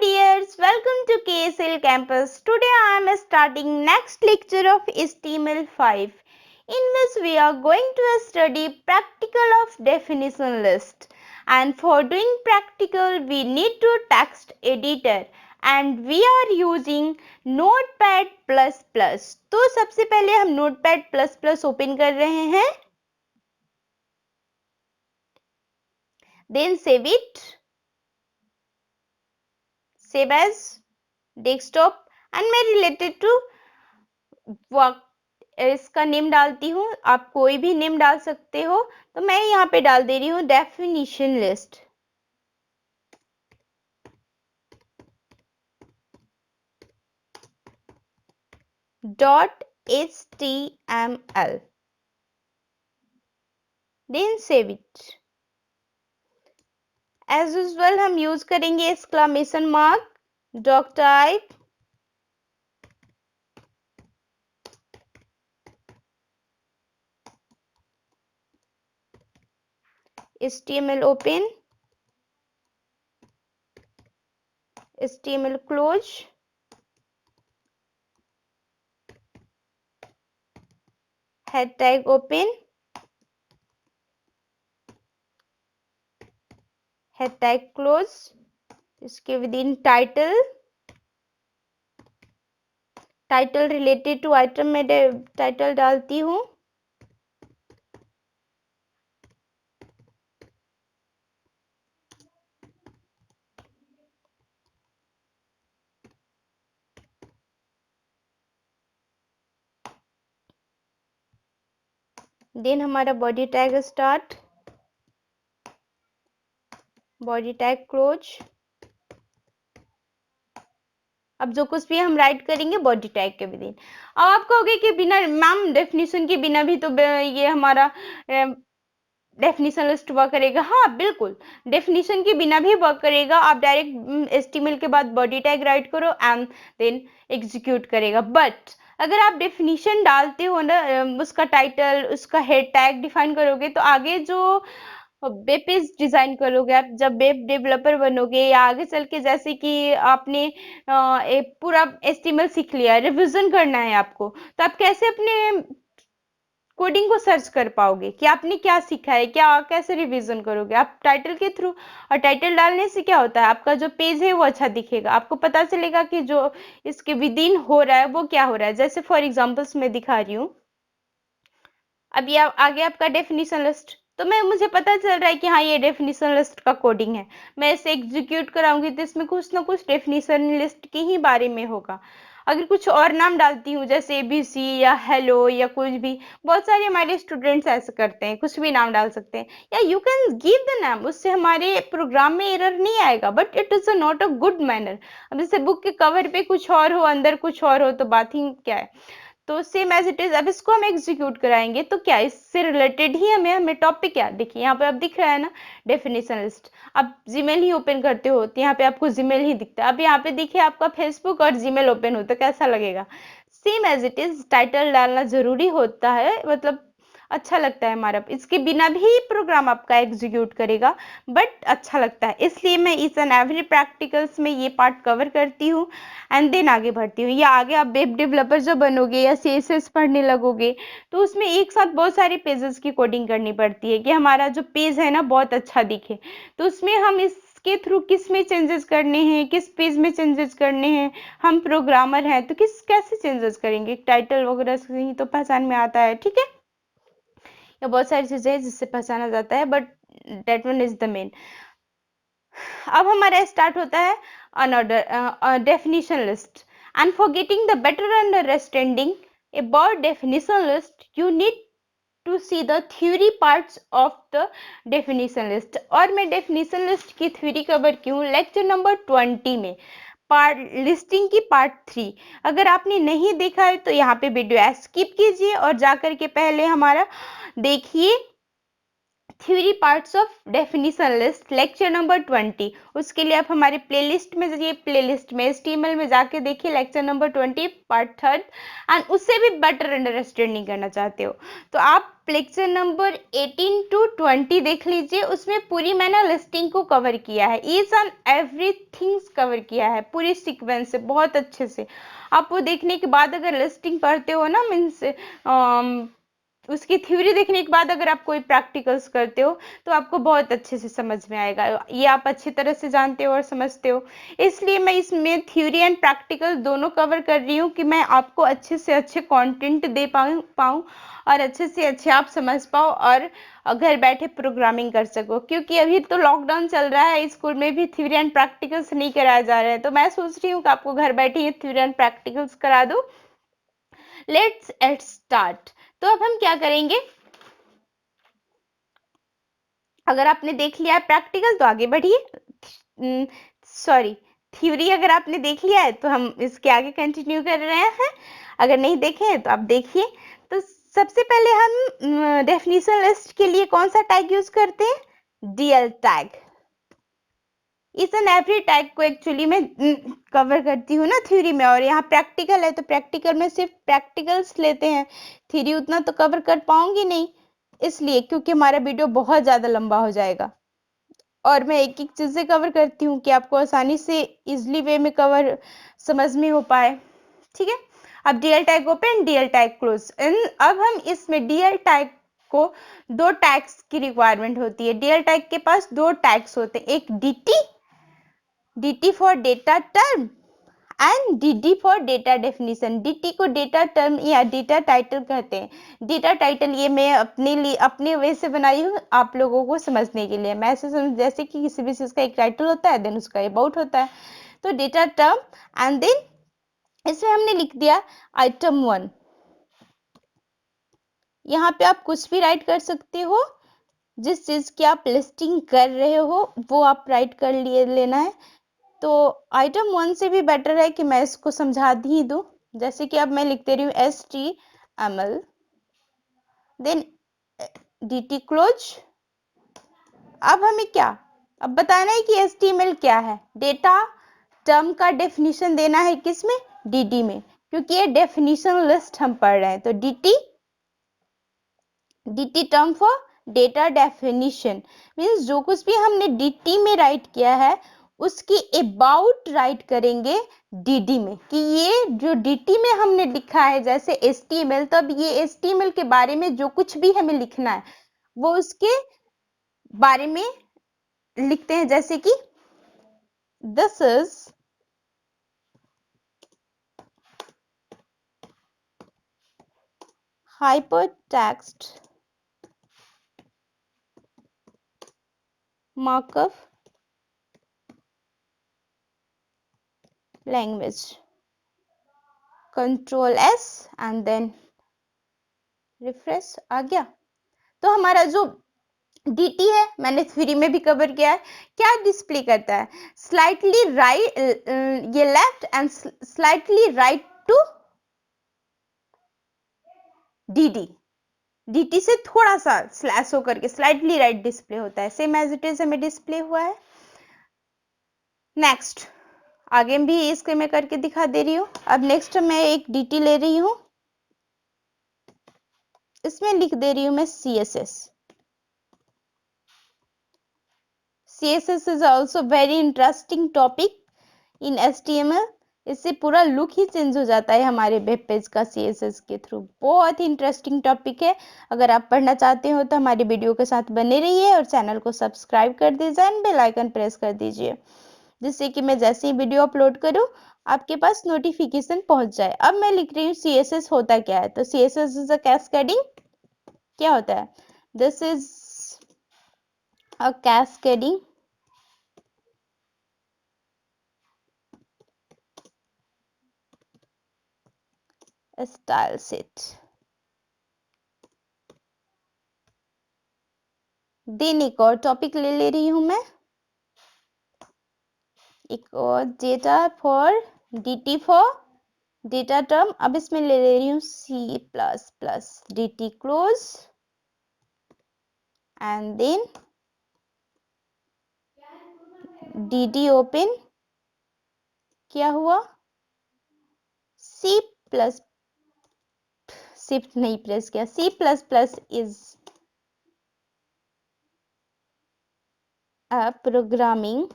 dears, welcome to KSL campus. Today I am starting next lecture of HTML5 in which we are going to study practical of definition list, and for doing practical we need to text editor and we are using notepad++. तो सबसे पहले हम notepad++ open कर रहे हैं, then save it, save as desktop and मैं related to work इसका name डालती हूँ. आप कोई भी नेम डाल सकते हो, तो मैं यहाँ पे डाल दे रही हूँ definition list. .html then save it. As usual हम यूज करेंगे exclamation mark, doc type, HTML open, HTML close, head tag open, head tag close. इसके within title related to item में टाइटल डालती हूँ. देन हमारा body tag start, body tag close. अब जो कुछ भी हम राइट करेंगे बॉडी टैग के विदिन. अब आप कहोगे कि बिना मैम डेफिनेशन के बिना भी तो ये हमारा डेफिनेशन लिस्ट वर्क करेगा. हाँ बिल्कुल, डेफिनेशन के बिना भी वर्क करेगा. आप डायरेक्ट HTML के बाद बॉडी टैग राइट करो एंड देन एग्जीक्यूट करेगा. बट अगर आप डेफिनेशन डालते हो ना, उसका टाइटल, उसका हेड टैग डिफाइन करोगे, तो आगे जो वेब पेज डिजाइन करोगे आप, जब वेब डेवलपर बनोगे या आगे चल के, जैसे कि आपने एक पूरा HTML सीख लिया, रिवीजन करना है आपको, तो आप कैसे अपने कोडिंग को सर्च कर पाओगे कि आपने क्या सीखा है, क्या कैसे रिवीजन करोगे आप टाइटल के थ्रू. और टाइटल डालने से क्या होता है, आपका जो पेज है वो अच्छा दिखेगा, आपको पता चलेगा कि जो इसके विदिन हो रहा है वो क्या हो रहा है. जैसे फॉर एग्जांपल्स मैं दिखा रही हूँ. अब ये आगे आपका डेफिनेशन लिस्ट, तो मुझे पता चल रहा है कि हाँ ये डेफिनेशन लिस्ट का कोडिंग है. मैं इसे एग्जीक्यूट कराऊंगी तो इसमें कुछ ना कुछ डेफिनेशन लिस्ट के ही बारे में होगा. अगर कुछ और नाम डालती हूँ जैसे ABC या हेलो या कुछ भी, बहुत सारे हमारे स्टूडेंट्स ऐसे करते हैं, कुछ भी नाम डाल सकते हैं, या यू कैन गिव द नाम, उससे हमारे प्रोग्राम में एरर नहीं आएगा, but it is not a good manner. अब जैसे बुक के कवर पे कुछ और हो, अंदर कुछ और हो, तो बात ही क्या है. तो सेम एज इट इज. अब इसको हम एग्जीक्यूट कराएंगे तो क्या इससे रिलेटेड ही हमें टॉपिक क्या देखिए यहाँ पे अब दिख रहा है ना, डेफिनेशन लिस्ट. अब जीमेल ही ओपन करते हो तो यहाँ पे आपको जीमेल ही दिखता है. अब यहाँ पे देखिए आपका फेसबुक और जीमेल ओपन हो तो कैसा लगेगा. Same as it is title डालना जरूरी होता है, मतलब अच्छा लगता है हमारा. इसके बिना भी प्रोग्राम आपका एग्जीक्यूट करेगा, बट अच्छा लगता है, इसलिए मैं इस एंड एवरी प्रैक्टिकल्स में ये पार्ट कवर करती हूँ एंड देन आगे बढ़ती हूँ. या आगे आप वेब डेवलपर जो बनोगे या CSS पढ़ने लगोगे, तो उसमें एक साथ बहुत सारे पेजेस की कोडिंग करनी पड़ती है कि हमारा जो पेज है ना बहुत अच्छा दिखे. तो उसमें हम इसके थ्रू किस में चेंजेस करने हैं, किस पेज में चेंजेस करने हैं, हम प्रोग्रामर हैं तो कैसे चेंजेस करेंगे, टाइटल वगैरह से ही तो पहचान में आता है. ठीक है, या बहुत सारी चीजें हैं जिससे पहचाना जाता है, but that one is the main. अब हमारा स्टार्ट होता है unorder definition list. And for getting the better understanding about definition list, you need to see the theory parts of the definition list. और मैं डेफिनेशन लिस्ट की theory cover की हूँ lecture number 20 में, पार्ट लिस्टिंग की part 3. अगर आपने नहीं देखा है तो यहाँ पे वीडियो स्किप कीजिए और जाकर के पहले हमारा देखिए theory parts of definition list lecture number 20। उसके लिए आप हमारे प्लेलिस्ट में जाइए, प्लेलिस्ट में HTML में जाके देखिए लेक्चर नंबर 20 पार्ट 3 एंड उससे भी बेटर अंडरस्टैंडिंग करना चाहते हो तो आप लेक्चर नंबर 18 to 20 देख लीजिए। उसमें पूरी मैंने लिस्टिंग को कवर किया है, ईच एंड एवरीथिंग कवर किया है पूरी सीक्वेंस से बहुत अच्छे से। आप वो देखने के बाद अगर लिस्टिंग पढ़ते हो ना, मीन्स उसकी थ्योरी देखने के बाद अगर आप कोई प्रैक्टिकल्स करते हो तो आपको बहुत अच्छे से समझ में आएगा, ये आप अच्छी तरह से जानते हो और समझते हो। इसलिए मैं इसमें थ्योरी एंड प्रैक्टिकल दोनों कवर कर रही हूँ कि मैं आपको अच्छे से अच्छे कंटेंट दे पाऊँ और अच्छे से अच्छे आप समझ पाओ और घर बैठे प्रोग्रामिंग कर सको। क्योंकि अभी तो लॉकडाउन चल रहा है, स्कूल में भी थ्योरी एंड प्रैक्टिकल्स नहीं कराया जा रहा है, तो मैं सोच रही हूँ कि आपको घर बैठे ये थ्योरी एंड प्रैक्टिकल्स करा दूँ। Let's at start. तो अब हम क्या करेंगे, अगर आपने देख लिया है प्रैक्टिकल तो आगे बढ़िए, सॉरी थ्योरी अगर आपने देख लिया है तो हम इसके आगे कंटिन्यू कर रहे हैं। अगर नहीं देखे हैं तो आप देखिए। तो सबसे पहले हम डेफिनेशन लिस्ट के लिए कौन सा टैग यूज करते हैं, डीएल टैग। इस एंड एवरी टैग को एक्चुअली मैं कवर करती हूँ ना थ्योरी में, और यहाँ प्रैक्टिकल है तो प्रैक्टिकल में सिर्फ प्रैक्टिकल्स लेते हैं, थ्योरी उतना तो कवर कर पाऊंगी नहीं, इसलिए क्योंकि हमारा वीडियो बहुत ज़्यादा लंबा हो जाएगा और मैं एक एक चीज़ें कवर करती हूँ कि आपको आसानी से इजली वे में कवर समझ में हो पाए। ठीक है, अब DL tag open, DL tag close. अब हम इसमें डीएल टैग को दो टैग्स की रिक्वायरमेंट होती है। डीएल टैग के पास दो टैग्स होते हैं, एक dt for data term and dd for data definition. dt को डेटा टर्म या डेटा टाइटल कहते हैं। डेटा टाइटल ये मैं अपने लिए अपने वे से बनाई हूँ आप लोगों को समझने के लिए। मैं ऐसे समझ जैसे कि किसी भी चीज़ का एक टाइटल होता है देन उसका अबाउट होता है, तो डेटा टर्म एंड देन इसमें हमने लिख दिया आइटम 1। यहाँ पे आप कुछ भी राइट कर सकते हो, जिस चीज की आप लिस्टिंग कर रहे हो वो आप राइट कर लिए लेना है। तो आइटम 1 से भी बेटर है कि मैं इसको समझा ही दूं। जैसे कि अब मैं लिख दे रही हूँ HTML देन dt क्लोज। अब हमें क्या, अब बताना है कि HTML क्या है। डेटा टर्म का डेफिनेशन देना है किसमें, dd में, क्योंकि ये डेफिनेशन लिस्ट हम पढ़ रहे हैं। तो dt term for data definition means जो कुछ भी हमने dt में राइट किया है उसकी अबाउट राइट करेंगे dd में, कि ये जो dt में हमने लिखा है जैसे HTML, तब ये HTML के बारे में जो कुछ भी हमें लिखना है वो उसके बारे में लिखते हैं। जैसे कि this is hypertext markup language, control S and then refresh आ गया। तो हमारा जो dt है मैंने थ्योरी में भी कवर किया है, क्या डिस्प्ले करता है, स्लाइटली राइट, ये left and slightly right to dt से थोड़ा सा स्लैश होकर के स्लाइटली राइट डिस्प्ले होता है, सेम एज इट इज हमें डिस्प्ले हुआ है। नेक्स्ट आगे भी इसके मैं करके दिखा दे रही हूँ। अब नेक्स्ट मैं एक dt ले रही हूँ, इसमें लिख दे रही हूँ मैं CSS। CSS is also very interesting topic in HTML। इससे पूरा लुक ही चेंज हो जाता है हमारे वेब पेज का CSS के थ्रू। बहुत ही इंटरेस्टिंग टॉपिक है, अगर आप पढ़ना चाहते हो तो हमारी वीडियो के साथ बने रहिए और चैनल को सब्सक्राइब कर दीजिए एंड बेल आइकन प्रेस कर दीजिए, जिससे कि मैं जैसे ही वीडियो अपलोड करूँ आपके पास नोटिफिकेशन पहुंच जाए। अब मैं लिख रही हूँ CSS होता क्या है। तो CSS इज अ कैस्केडिंग, क्या होता है, this is a cascading style set. Then एक और टॉपिक ले रही हूं मैं, एक और data for dt for data term. अब इसमें ले रही हूँ C++ dt close and then dd open क्या हुआ, सी प्लस, शिफ्ट नहीं प्रेस किया, C plus plus is a programming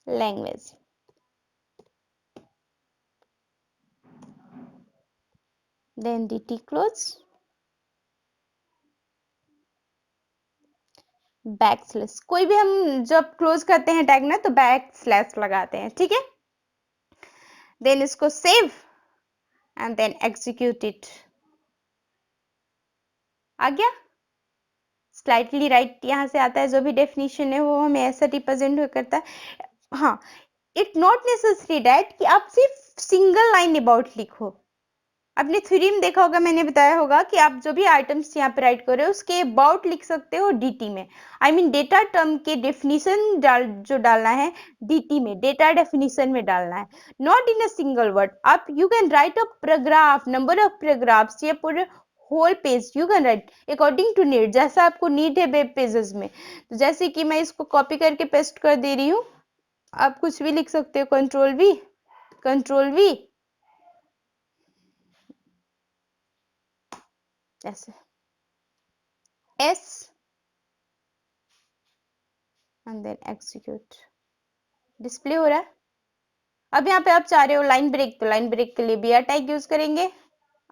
language. Then dt close, back slash, कोई भी हम जब क्लोज करते हैं टैग ना तो बैक स्लैश लगाते हैं, ठीक है। देन इसको save and then execute it, आ गया। स्लाइटली राइट यहाँ से आता है, जो भी डेफिनेशन है वो हमें ऐसा रिप्रेजेंट करता है। हाँ, इट नॉट नेसेसरी डैट कि आप सिर्फ सिंगल लाइन अबाउट लिखो। आपने थ्योरी में देखा होगा, मैंने बताया होगा कि आप जो भी आइटम्स यहाँ पे राइट कर रहे हो उसके अबाउट लिख सकते हो डीटी में। आई मीन डेटा टर्म के डेफिनेशन जो डालना है डीटी में, डेटा डेफिनेशन में डालना है, not in a single word. आप you can write a paragraph, number of paragraphs, या पूरे whole page you can write according to need, जैसा आपको नीड है वेब पेजेस में। तो जैसे कि मैं इसको कॉपी करके पेस्ट कर दे रही हूँ, आप कुछ भी लिख सकते हो, कंट्रोल वी ऐसे, S and then execute, display हो रहा है। अब यहाँ पे आप चाह रहे हो लाइन ब्रेक, तो लाइन ब्रेक के लिए BR टैग यूज करेंगे,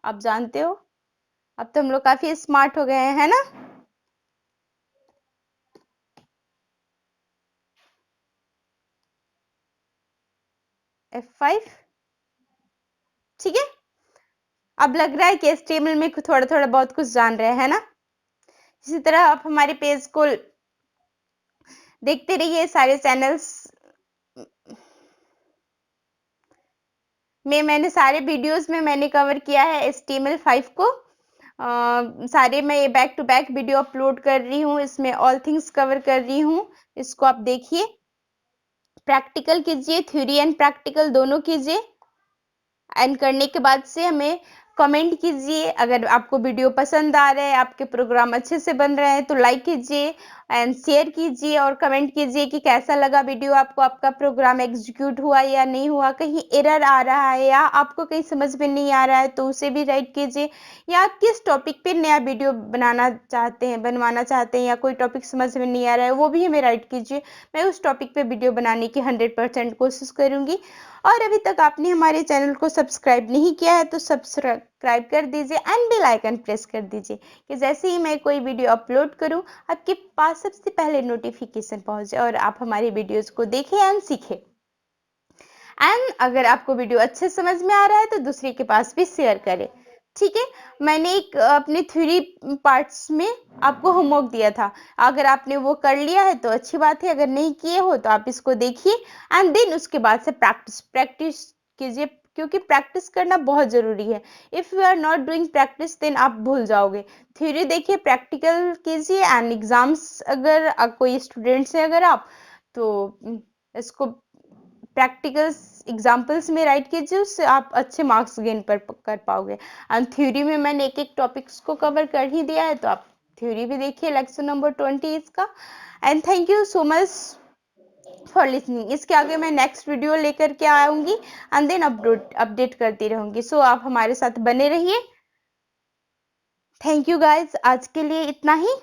आप जानते हो। अब तो हम लोग काफी स्मार्ट हो गए हैं, है ना। F5, ठीक है। अब लग रहा है कि HTML में थोड़ा थोड़ा बहुत कुछ जान रहे हैं ना। इसी तरह आप हमारे पेज को देखते रहिए, सारे चैनल्स में मैंने सारे वीडियोस में मैंने कवर किया है HTML5 को। सारे मैं ये back to back video upload कर रही हूँ, इसमें ऑल थिंग्स कवर कर रही हूँ। इसको आप देखिए, प्रैक्टिकल कीजिए, थ्योरी एंड प्रैक्टिकल दोनों कीजिए। एंड करने के बाद से हमें कमेंट कीजिए, अगर आपको वीडियो पसंद आ रहा है, आपके प्रोग्राम अच्छे से बन रहे हैं तो लाइक कीजिए एंड शेयर कीजिए, और कमेंट कीजिए कि कैसा लगा वीडियो आपको, आपका प्रोग्राम एग्जीक्यूट हुआ या नहीं हुआ, कहीं एरर आ रहा है या आपको कहीं समझ में नहीं आ रहा है तो उसे भी राइट कीजिए, या आप किस टॉपिक पे नया वीडियो बनवाना चाहते हैं, या कोई टॉपिक समझ में नहीं आ रहा है वो भी हमें राइट कीजिए। मैं उस टॉपिक पे वीडियो बनाने की 100% कोशिश करूंगी। और अभी तक आपने हमारे चैनल को सब्सक्राइब नहीं किया है तो सब्सक्राइब कर दीजिए एंड बेल आइकन प्रेस कर दीजिए, कि जैसे ही मैं कोई वीडियो अपलोड करूं आपके पास सबसे पहले नोटिफिकेशन पहुंचे और आप हमारी वीडियोस को देखें एंड सीखें। एंड अगर आपको वीडियो अच्छे समझ में आ रहा है तो दूसरे के पास भी शेयर करें, ठीक है। मैंने एक अपने थ्योरी पार्ट्स में आपको होमवर्क दिया था, अगर आपने वो कर लिया है तो अच्छी बात है, अगर नहीं किए हो तो आप इसको देखिए एंड देन उसके बाद से प्रैक्टिस कीजिए, क्योंकि प्रैक्टिस करना बहुत जरूरी है। If you are not doing practice then आप भूल जाओगे। थ्योरी देखिए, प्रैक्टिकल कीजिए एंड एग्जाम्स, अगर कोई स्टूडेंट्स है अगर आप तो इसको प्रैक्टिकल्स एग्जाम्पल्स में राइट कीजिए, उससे आप अच्छे मार्क्स गेन कर पाओगे। एंड थ्योरी में मैंने एक एक टॉपिक्स को कवर कर ही दिया है, तो आप थ्योरी भी देखिए, लेक्चर नंबर 20 इसका। And thank you so much for listening. इसके आगे मैं नेक्स्ट वीडियो लेकर के आऊंगी एंड देन अपडेट करती रहूंगी, सो आप हमारे साथ बने रहिए। थैंक यू गाइज, आज के लिए इतना ही।